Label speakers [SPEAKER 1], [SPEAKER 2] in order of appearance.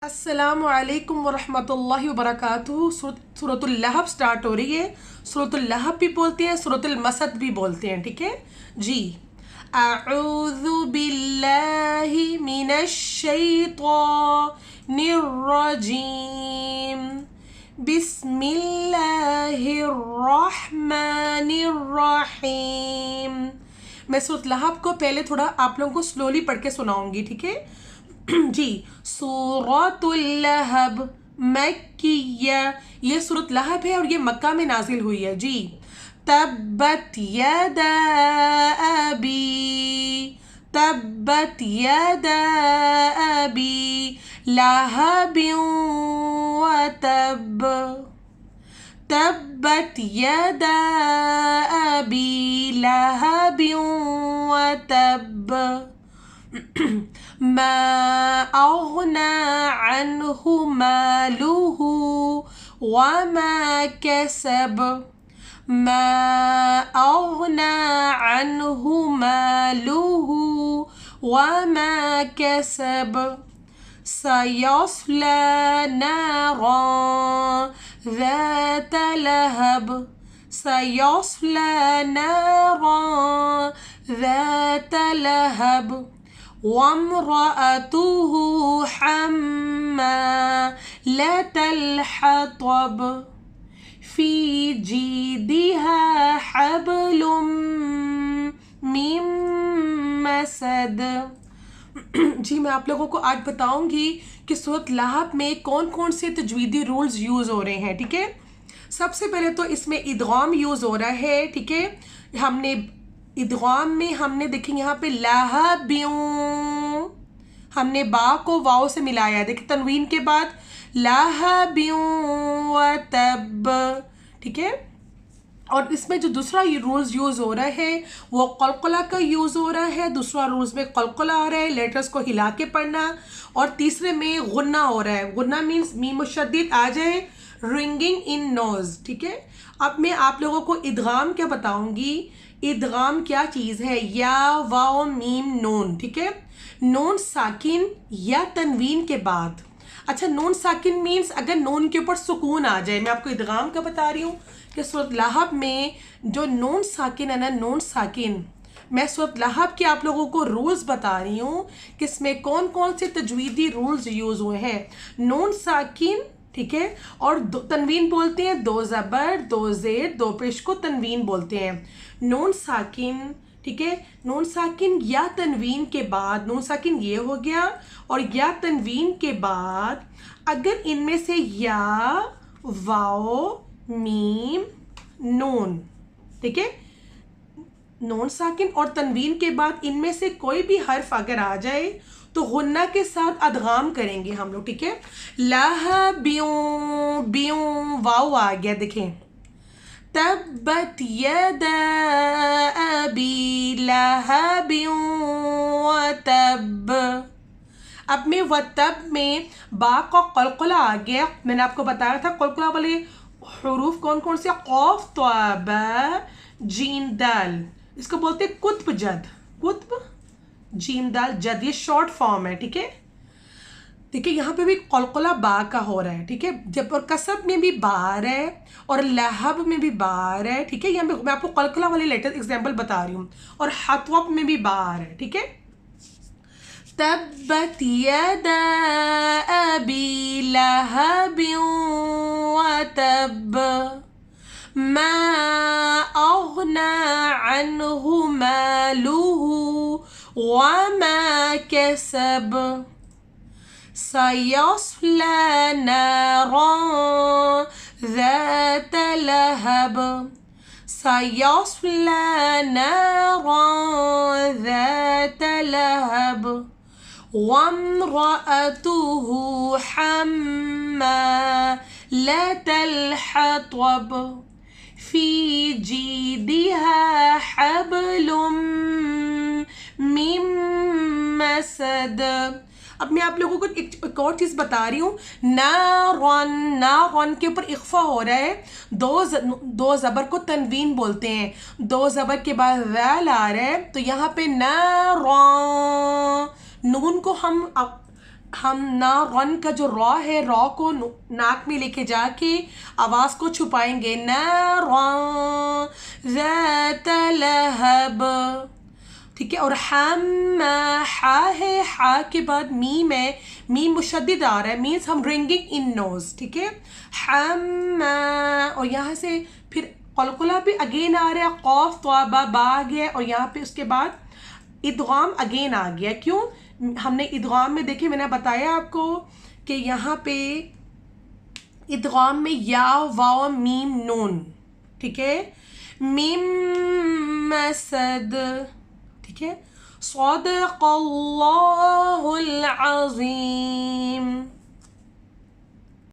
[SPEAKER 1] السلام علیکم ورحمۃ اللہ وبرکاتہ۔ سورۃ اللہب سٹارٹ ہو رہی ہے۔ سورۃ اللہب بھی بولتے ہیں، سورۃ المسد بھی بولتے ہیں، ٹھیک ہے جی۔ اعوذ باللہ من الشیطان الرجیم، بسم اللہ الرحمن الرحیم۔ میں سورۃ اللہب کو پہلے تھوڑا آپ لوگوں کو سلولی پڑھ کے سناؤں گی، ٹھیک ہے جی۔ سورۃ اللہب مکیہ، یہ سورۃ لہب ہے اور یہ مکہ میں نازل ہوئی ہے جی۔ تبت یدا ابی، تبت یدا ابی لہب وتب، تبت یدا ابی لہب وتب، ما أغنى عنه ماله وما كسب، ما أغنى عنه ماله وما كسب، سيصلى نارا ذات لهب، سيصلى نارا ذات لهب، وامرأته حمالة الحطب، في جيدها حبل من مسد۔ جی میں آپ لوگوں کو آج بتاؤں گی کہ سورۃ لہب میں کون کون سے تجویدی رولز یوز ہو رہے ہیں، ٹھیک ہے۔ سب سے پہلے تو اس میں ادغام یوز ہو رہا ہے، ٹھیک ہے۔ ہم نے ادغام میں دیکھیں یہاں پہ لہبیوں، ہم نے با کو واؤ سے ملایا، دیکھیں تنوین کے بعد لہبیوں وتب، ٹھیک ہے۔ اور اس میں جو دوسرا رولز یوز ہو رہا ہے وہ قلقلہ کا یوز ہو رہا ہے، دوسرا رولز میں قلقلہ آ رہا ہے، لیٹرز کو ہلا کے پڑھنا، اور تیسرے میں غنہ ہو رہا ہے۔ غنہ مینس میم مشدد آ جائے، رنگنگ ان نوز، ٹھیک ہے۔ اب میں آپ لوگوں کو ادغام کیا بتاؤں گی، ادغام کیا چیز ہے، یا واو میم نون، ٹھیک ہے۔ نون ساکن یا تنوین کے بعد، اچھا نون ساکن مینس اگر نون کے اوپر سکون آ جائے، میں آپ کو ادغام کا بتا رہی ہوں کہ سورۃ لہب میں جو نون ساکن ہے نا، نون ساکن، میں سورۃ لہب کے آپ لوگوں کو رولز بتا رہی ہوں کہ اس میں کون کون سے تجویدی رولز یوز ہوئے ہیں۔ نون ساکن، ٹھیک ہے، اور تنوین بولتے ہیں، دو زبر دو زیر دو پیش کو تنوین بولتے ہیں۔ نون ساکن، ٹھیک ہے، نون ساکن یا تنوین کے بعد، نون ساکن یہ ہو گیا، اور یا تنوین کے بعد اگر ان میں سے یا واو میم نون، ٹھیک ہے، نون ساکن اور تنوین کے بعد ان میں سے کوئی بھی حرف اگر آ جائے تو غنہ کے ساتھ ادغام کریں گے ہم لوگ، ٹھیک ہے۔ لہبیوں بیوں واو آ گیا، دیکھیں تبت یدا ابی لہب وتب۔ اب میں وتب میں با کا قلقلہ آ گیا، میں نے آپ کو بتایا تھا قلقلہ والے حروف کون کون سے، قاف طا با جیم دال، اس کو بولتے ہیں قطب جد، قطب جیم دال جد، یہ شارٹ فارم ہے، ٹھیک ہے۔ دیکھیں یہاں پہ بھی قلقلہ با کا ہو رہا ہے، ٹھیک ہے، جب اور کسب میں بھی با آ رہا ہے اور لہب میں بھی با آ رہا ہے، ٹھیک ہے۔ یہاں پہ میں آپ کو قلقلہ والے لیٹر ایگزامپل بتا رہی ہوں، اور حطوب میں بھی با آ رہا ہے، ٹھیک ہے۔ تبت یدا ابی لہب وتب، ما اغنى عنه ماله وما كسب، سيصلى نارا ذات لهب، سيصلى نارا ذات لهب، وامرأته حمالة الحطب، في جيدها حبل من مسد۔ اب میں آپ لوگوں کو ایک اور چیز بتا رہی ہوں، نارن، نارن کے اوپر اخفا ہو رہا ہے، دو زبر کو تنوین بولتے ہیں، دو زبر کے بعد ذال آ رہا ہے، تو یہاں پہ نارن، نون کو ہم ہم نا رن کا جو را ہے، را کو ناک میں لے کے جا کے آواز کو چھپائیں گے، نارا ذات لہب، ٹھیک ہے. اور ہا ہے، ہا کے بعد میم ہے، میم مشدد آ رہا ہے، مینس ہم رنگنگ ان نوز، ٹھیک ہے. اور یہاں سے پھر قلقلہ بھی اگین آ رہا ہے، قوف طا با با آ گیا ہے، اور یہاں پہ اس کے بعد ادغام اگین آ گیا. کیوں؟ ہم نے ادغام میں دیکھیں، میں نے بتایا آپ کو کہ یہاں پہ ادغام میں یا واو میم نون، ٹھیک ہے. میم مسد، ٹھیک ہے. صدق اللہ العظیم.